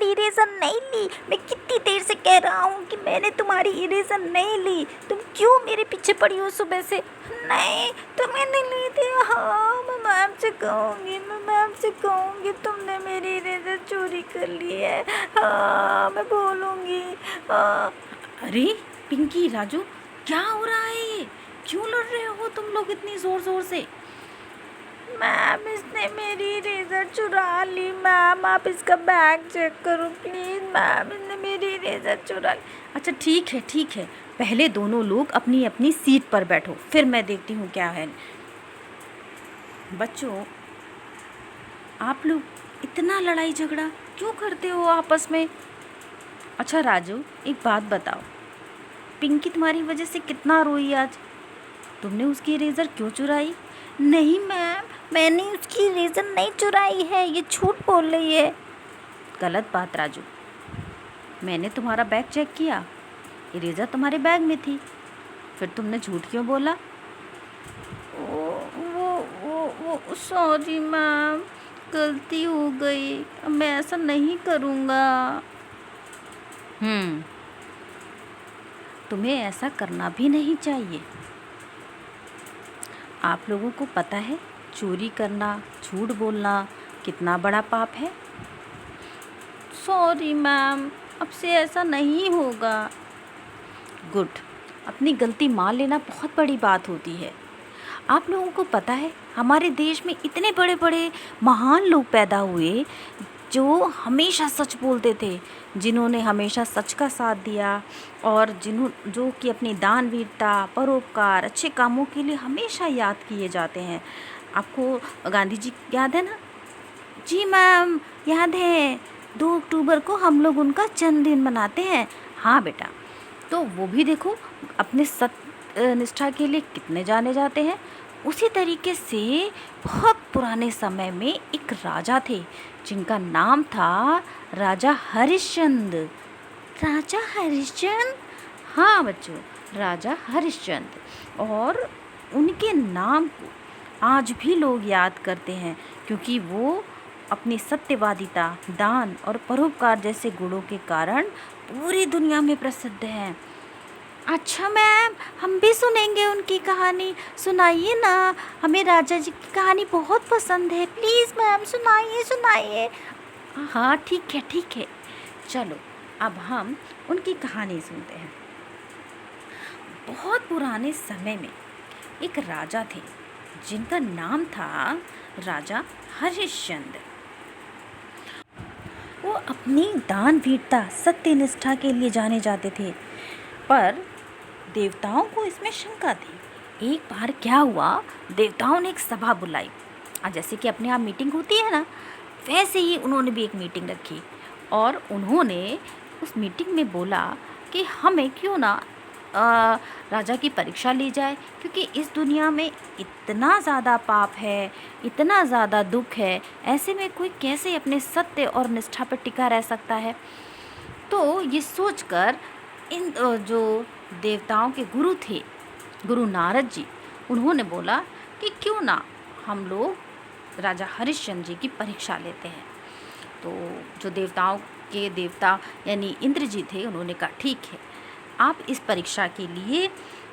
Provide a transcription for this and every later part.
तुम्हारी इरेज़र नहीं ली। मैं कितनी देर से कह रहा हूँ कि मैंने तुम्हारी इरेज़र नहीं ली। तुम क्यों मेरे पीछे पड़ी हो सुबह से? नहीं, तुम्हें नहीं ली थी। हाँ, मैं मैम से कहूँगी तुमने मेरी इरेज़र चोरी कर ली है। हाँ, मैं बोलूँगी। हाँ। अरे पिंकी, राजू, क्या हो रहा है ये? क्यों लड़ रहे हो तुम लोग इतनी ज़ोर ज़ोर से? मैम, इसने मेरी इरेज़र चुरा ली। मैम, आप इसका बैग चेक करो प्लीज़। मैम, इसने मेरी इरेज़र चुरा ली। अच्छा ठीक है, पहले दोनों लोग अपनी अपनी सीट पर बैठो, फिर मैं देखती हूँ क्या है। बच्चों, आप लोग इतना लड़ाई झगड़ा क्यों करते हो आपस में? अच्छा राजू, एक बात बताओ, पिंकी तुम्हारी वजह से कितना रोई आज? तुमने उसकी इरेज़र क्यों चुराई? नहीं मैम, मैंने उसकी इरेज़र नहीं चुराई है। ये झूठ बोल रही है। गलत बात राजू। मैंने तुम्हारा बैग चेक किया, इरेज़र तुम्हारे बैग में थी, फिर तुमने झूठ क्यों बोला? वो सॉरी मैम, गलती हो गई। मैं ऐसा नहीं करूँगा। तुम्हें ऐसा करना भी नहीं चाहिए। आप लोगों को पता है चोरी करना, झूठ बोलना कितना बड़ा पाप है? सॉरी मैम, अब से ऐसा नहीं होगा। गुड। अपनी गलती मान लेना बहुत बड़ी बात होती है। आप लोगों को पता है हमारे देश में इतने बड़े बड़े महान लोग पैदा हुए जो हमेशा सच बोलते थे, जिन्होंने हमेशा सच का साथ दिया और जो कि अपनी दानवीरता, परोपकार, अच्छे कामों के लिए हमेशा याद किए जाते हैं। आपको गांधी जी याद है ना? जी मैम, याद है। 2 अक्टूबर को हम लोग उनका जन्मदिन मनाते हैं। हाँ बेटा, तो वो भी देखो अपने सत्य निष्ठा के लिए कितने जाने जाते हैं। उसी तरीके से बहुत पुराने समय में एक राजा थे जिनका नाम था राजा हरिश्चंद्र। राजा हरिश्चंद्र? हाँ बच्चों, राजा हरिश्चंद्र। और उनके नाम को आज भी लोग याद करते हैं क्योंकि वो अपनी सत्यवादिता, दान और परोपकार जैसे गुणों के कारण पूरी दुनिया में प्रसिद्ध हैं। अच्छा मैम, हम भी सुनेंगे उनकी कहानी। सुनाइए ना, हमें राजा जी की कहानी बहुत पसंद है। प्लीज़ मैम, सुनाइए। हाँ ठीक है, चलो अब हम उनकी कहानी सुनते हैं। बहुत पुराने समय में एक राजा थे जिनका नाम था राजा हरिश्चंद्र। वो अपनी दानवीरता, सत्यनिष्ठा के लिए जाने जाते थे, पर देवताओं को इसमें शंका थी। एक बार क्या हुआ, देवताओं ने एक सभा बुलाई। जैसे कि अपने यहाँ मीटिंग होती है ना, वैसे ही उन्होंने भी एक मीटिंग रखी और उन्होंने उस मीटिंग में बोला कि हमें क्यों ना राजा की परीक्षा ली जाए, क्योंकि इस दुनिया में इतना ज़्यादा पाप है, इतना ज़्यादा दुख है, ऐसे में कोई कैसे अपने सत्य और निष्ठा पर टिका रह सकता है। तो ये सोचकर इन जो देवताओं के गुरु थे, गुरु नारद जी, उन्होंने बोला कि क्यों ना हम लोग राजा हरिश्चंद्र जी की परीक्षा लेते हैं। तो जो देवताओं के देवता यानी इंद्र जी थे, उन्होंने कहा ठीक है, आप इस परीक्षा के लिए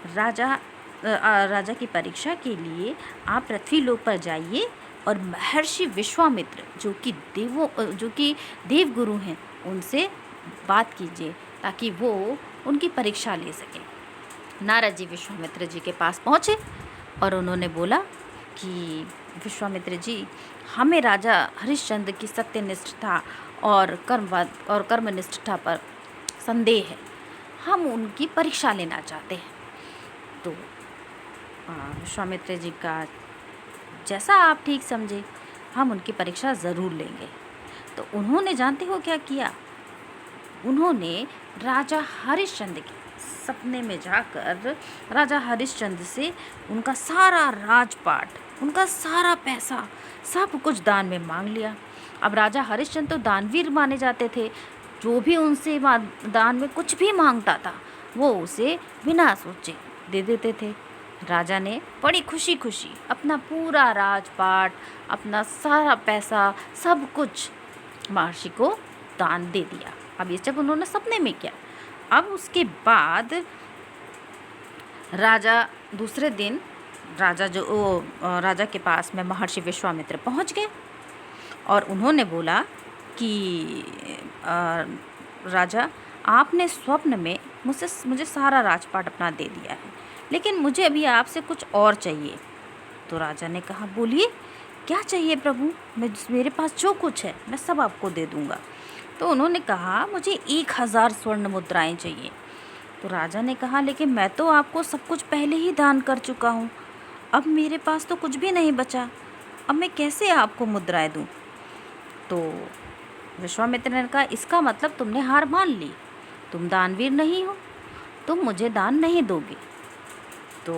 राजा की परीक्षा के लिए आप पृथ्वी लोक पर जाइए और महर्षि विश्वामित्र जो कि देव गुरु हैं, उनसे बात कीजिए ताकि वो उनकी परीक्षा ले सकें। नारद जी विश्वामित्र जी के पास पहुँचे और उन्होंने बोला कि विश्वामित्र जी, हमें राजा हरिश्चंद्र की सत्यनिष्ठा और कर्मनिष्ठा पर संदेह है, हम उनकी परीक्षा लेना चाहते हैं। तो विश्वामित्र जी का जैसा आप ठीक समझे, हम उनकी परीक्षा ज़रूर लेंगे। तो उन्होंने जानते हो क्या किया? उन्होंने राजा हरिश्चंद्र के सपने में जाकर राजा हरिश्चंद्र से उनका सारा राजपाट, उनका सारा पैसा, सब कुछ दान में मांग लिया। अब राजा हरिश्चंद्र तो दानवीर माने जाते थे, जो भी उनसे दान में कुछ भी मांगता था वो उसे बिना सोचे दे देते थे। राजा ने बड़ी खुशी खुशी अपना पूरा राजपाट, अपना सारा पैसा, सब कुछ महर्षि को दान दे दिया। अब ये जब उन्होंने सपने में किया, अब उसके बाद राजा दूसरे दिन राजा के पास में महर्षि विश्वामित्र पहुंच गए और उन्होंने बोला कि राजा, आपने स्वप्न में मुझे सारा राजपाट अपना दे दिया है, लेकिन मुझे अभी आपसे कुछ और चाहिए। तो राजा ने कहा, बोलिए क्या चाहिए प्रभु, मेरे पास जो कुछ है मैं सब आपको दे दूंगा। तो उन्होंने कहा, मुझे 1000 स्वर्ण मुद्राएं चाहिए। तो राजा ने कहा, लेकिन मैं तो आपको सब कुछ पहले ही दान कर चुका हूँ, अब मेरे पास तो कुछ भी नहीं बचा, अब मैं कैसे आपको मुद्राएं दूँ। तो विश्वामित्र ने कहा, इसका मतलब तुमने हार मान ली, तुम दानवीर नहीं हो, तुम मुझे दान नहीं दोगे। तो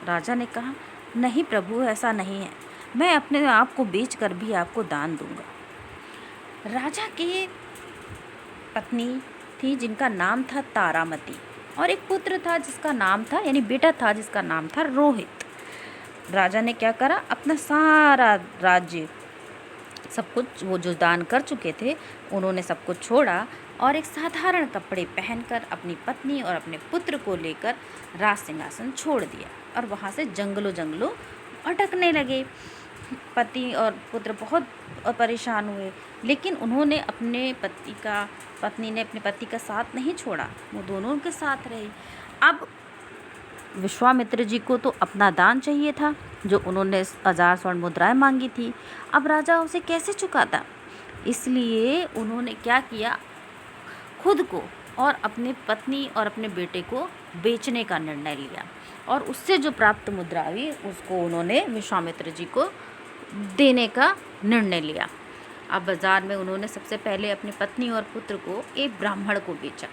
राजा ने कहा, नहीं प्रभु, ऐसा नहीं है, मैं अपने आप को बेच कर भी आपको दान दूंगा। राजा की पत्नी थी जिनका नाम था तारामती, और एक पुत्र था जिसका नाम था, यानी बेटा था जिसका नाम था रोहित। राजा ने क्या करा, अपना सारा राज्य, सब कुछ वो जो दान कर चुके थे उन्होंने सब कुछ छोड़ा और एक साधारण कपड़े पहनकर अपनी पत्नी और अपने पुत्र को लेकर राज सिंहासन छोड़ दिया और वहाँ से जंगलों जंगलों अटकने लगे। पति और पुत्र बहुत परेशान हुए, लेकिन उन्होंने पत्नी ने अपने पति का साथ नहीं छोड़ा, वो दोनों उनके साथ रहे। अब विश्वामित्र जी को तो अपना दान चाहिए था जो उन्होंने 1000 स्वर्ण मुद्राएं मांगी थी, अब राजा उसे कैसे चुकाता। इसलिए उन्होंने क्या किया, खुद को और अपनी पत्नी और अपने बेटे को बेचने का निर्णय लिया और उससे जो प्राप्त मुद्रा हुई उसको उन्होंने विश्वामित्र जी को देने का निर्णय लिया। अब बाज़ार में उन्होंने सबसे पहले अपनी पत्नी और पुत्र को एक ब्राह्मण को बेचा,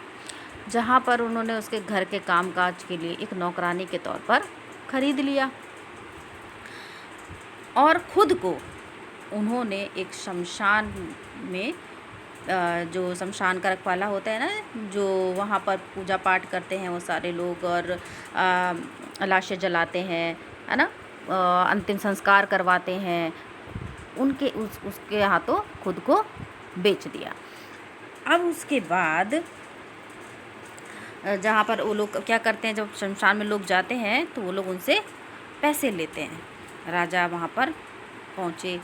जहाँ पर उन्होंने उसके घर के कामकाज के लिए एक नौकरानी के तौर पर खरीद लिया और खुद को उन्होंने एक शमशान में, जो शमशान का रखवाला होता है ना, जो वहाँ पर पूजा पाठ करते हैं वो सारे लोग और लाशें जलाते हैं, है ना, अंतिम संस्कार करवाते हैं, उसके हाथों खुद को बेच दिया। अब उसके बाद जहाँ पर वो लोग क्या करते हैं, जब शमशान में लोग जाते हैं तो वो लोग उनसे पैसे लेते हैं। राजा वहाँ पर पहुँचे,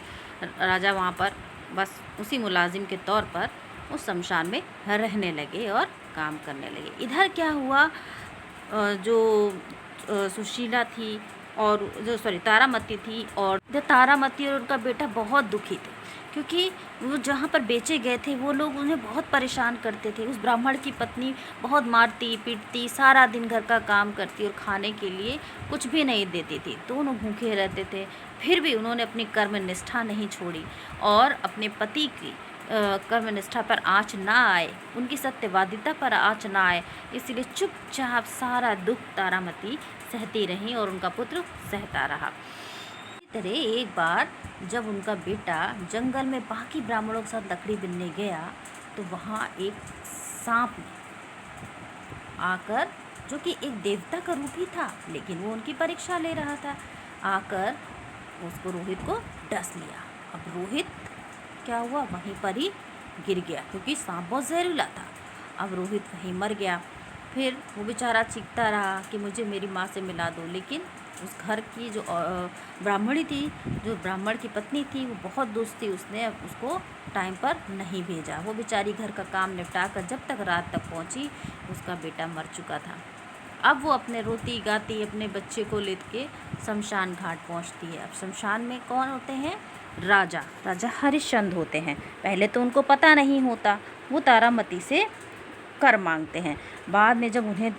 राजा वहाँ पर बस उसी मुलाजिम के तौर पर उस शमशान में रहने लगे और काम करने लगे। इधर क्या हुआ, जो सुशीला थी और तारामती थी, और तारामती और उनका बेटा बहुत दुखी थे क्योंकि वो जहाँ पर बेचे गए थे वो लोग उन्हें बहुत परेशान करते थे। उस ब्राह्मण की पत्नी बहुत मारती पीटती, सारा दिन घर का काम करती और खाने के लिए कुछ भी नहीं देती थी, दोनों भूखे रहते थे। फिर भी उन्होंने अपनी कर्मनिष्ठा नहीं छोड़ी और अपने पति की कर्मनिष्ठा पर आँच ना आए, उनकी सत्यवादिता पर आँच ना आए, इसलिए चुपचाप सारा दुख तारामती सहती रही और उनका पुत्र सहता रहा। इसी तरह एक बार जब उनका बेटा जंगल में बाकी ब्राह्मणों के साथ लकड़ी बिनने गया तो वहाँ एक सांप आकर, जो कि एक देवता का रूप ही था लेकिन वो उनकी परीक्षा ले रहा था, आकर उसको रोहित को डस लिया। अब रोहित क्या हुआ, वहीं पर ही गिर गया क्योंकि सांप बहुत जहरीला था। अब रोहित वहीं मर गया। फिर वो बेचारा चीखता रहा कि मुझे मेरी माँ से मिला दो, लेकिन उस घर की जो ब्राह्मणी थी, जो ब्राह्मण की पत्नी थी, वो बहुत दुष्ट थी, उसने उसको टाइम पर नहीं भेजा। वो बेचारी घर का काम निपटा कर जब तक रात तक पहुँची उसका बेटा मर चुका था। अब वो अपने रोती गाती अपने बच्चे को लेके शमशान घाट पहुँचती है। अब शमशान में कौन होते हैं, राजा हरिश्चंद्र होते हैं। पहले तो उनको पता नहीं होता, वो तारामती से कर मांगते हैं। बाद में जब उन्हें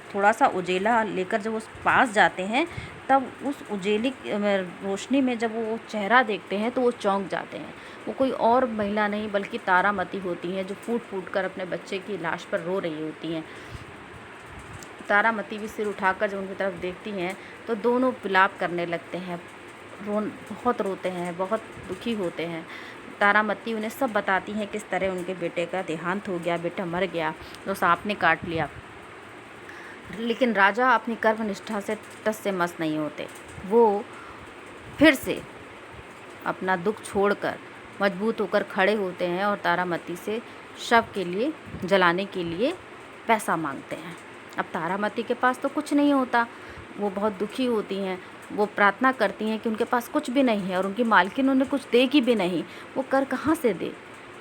थोड़ा सा उजेला लेकर जब उस पास जाते हैं तब उस उजेली रोशनी में जब वो चेहरा देखते हैं तो वो चौंक जाते हैं। वो कोई और महिला नहीं बल्कि तारामती होती हैं, जो फूट फूट कर अपने बच्चे की लाश पर रो रही होती हैं। तारामती भी सिर उठाकर जब उनकी तरफ देखती हैं तो दोनों विलाप करने लगते हैं, बहुत रोते हैं, बहुत दुखी होते हैं। तारामती उन्हें सब बताती हैं किस तरह उनके बेटे का देहांत हो गया, बेटा मर गया, तो सांप ने काट लिया। लेकिन राजा अपनी कर्मनिष्ठा से टस से मस नहीं होते। वो फिर से अपना दुख छोड़कर मजबूत होकर खड़े होते हैं और तारामती से शव के लिए जलाने के लिए पैसा मांगते हैं। अब तारामती के पास तो कुछ नहीं होता, वो बहुत दुखी होती हैं। वो प्रार्थना करती हैं कि उनके पास कुछ भी नहीं है और उनकी मालकिन उन्हें कुछ देगी भी नहीं, वो कर कहाँ से दे।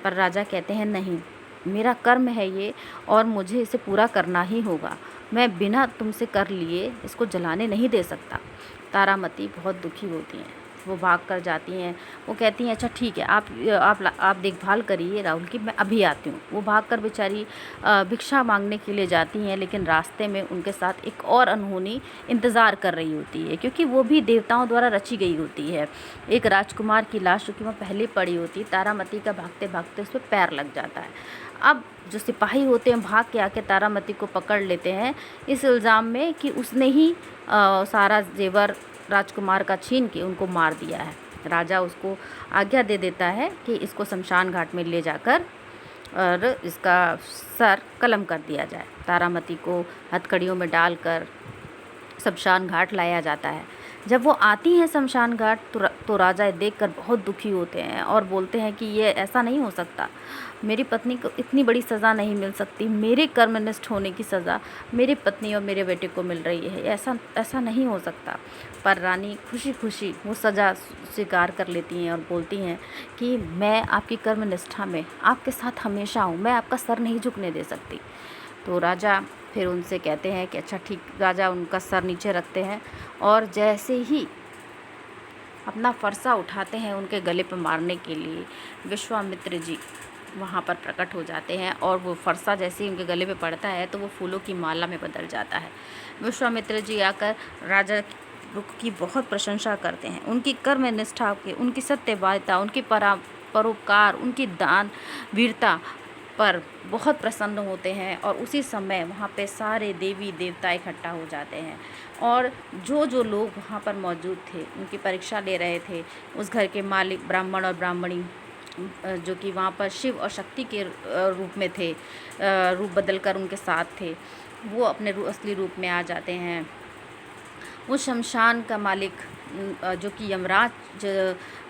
पर राजा कहते हैं नहीं, मेरा कर्म है ये और मुझे इसे पूरा करना ही होगा, मैं बिना तुमसे कर लिए इसको जलाने नहीं दे सकता। तारामती बहुत दुखी होती हैं, वो भाग कर जाती हैं। वो कहती हैं अच्छा ठीक है, आप देखभाल करिए राहुल की, मैं अभी आती हूँ। वो भाग कर बेचारी भिक्षा मांगने के लिए जाती हैं, लेकिन रास्ते में उनके साथ एक और अनहोनी इंतज़ार कर रही होती है, क्योंकि वो भी देवताओं द्वारा रची गई होती है। एक राजकुमार की लाश जो कि वहाँ पहले पड़ी होती है, तारामती का भागते भागते उस पर पैर लग जाता है। अब जो सिपाही होते हैं भाग के आके तारामती को पकड़ लेते हैं इस इल्ज़ाम में कि उसने ही सारा जेवर राजकुमार का छीन के उनको मार दिया है। राजा उसको आज्ञा दे देता है कि इसको शमशान घाट में ले जाकर और इसका सर कलम कर दिया जाए। तारामती को हथकड़ियों में डालकर शमशान घाट लाया जाता है। जब वो आती हैं शमशान घाट तो राजा देखकर बहुत दुखी होते हैं और बोलते हैं कि ये ऐसा नहीं हो सकता, मेरी पत्नी को इतनी बड़ी सज़ा नहीं मिल सकती, मेरे कर्मनिष्ठ होने की सज़ा मेरी पत्नी और मेरे बेटे को मिल रही है, ऐसा नहीं हो सकता। पर रानी खुशी खुशी वो सज़ा स्वीकार कर लेती हैं और बोलती हैं कि मैं आपकी कर्मनिष्ठा में आपके साथ हमेशा हूँ, मैं आपका सर नहीं झुकने दे सकती। तो राजा फिर उनसे कहते हैं कि अच्छा ठीक। राजा उनका सर नीचे रखते हैं और जैसे ही अपना फरसा उठाते हैं उनके गले पर मारने के लिए, विश्वामित्र जी वहाँ पर प्रकट हो जाते हैं और वो फरसा जैसे ही उनके गले पे पड़ता है तो वो फूलों की माला में बदल जाता है। विश्वामित्र जी आकर राजा की बहुत प्रशंसा करते हैं, उनकी कर्म निष्ठा के, उनकी सत्यवादिता, उनकी परोपकार, उनकी दान वीरता पर बहुत प्रसन्न होते हैं। और उसी समय वहाँ पे सारे देवी देवता इकट्ठा हो जाते हैं और जो लोग वहाँ पर मौजूद थे उनकी परीक्षा ले रहे थे, उस घर के मालिक ब्राह्मण और ब्राह्मणी जो कि वहाँ पर शिव और शक्ति के रूप में थे, रूप बदलकर उनके साथ थे, वो अपने असली रूप में आ जाते हैं। वो शमशान का मालिक जो कि यमराज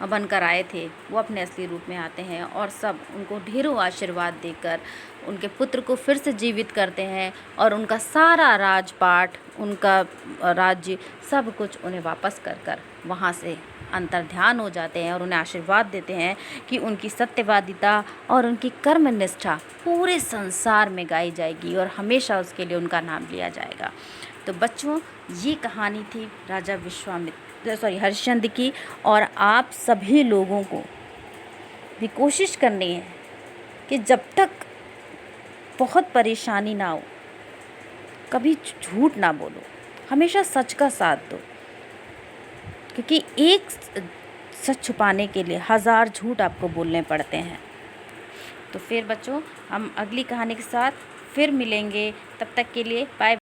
बनकर आए थे वो अपने असली रूप में आते हैं और सब उनको ढेरों आशीर्वाद देकर उनके पुत्र को फिर से जीवित करते हैं और उनका सारा राजपाट, उनका राज्य, सब कुछ उन्हें वापस कर वहाँ से अंतर्ध्यान हो जाते हैं और उन्हें आशीर्वाद देते हैं कि उनकी सत्यवादिता और उनकी कर्मनिष्ठा पूरे संसार में गाई जाएगी और हमेशा उसके लिए उनका नाम लिया जाएगा। तो बच्चों, ये कहानी थी राजा हरिश्चंद्र की। और आप सभी लोगों को भी कोशिश करनी है कि जब तक बहुत परेशानी ना हो कभी झूठ ना बोलो, हमेशा सच का साथ दो, क्योंकि एक सच छुपाने के लिए 1000 झूठ आपको बोलने पड़ते हैं। तो फिर बच्चों, हम अगली कहानी के साथ फिर मिलेंगे, तब तक के लिए बाय।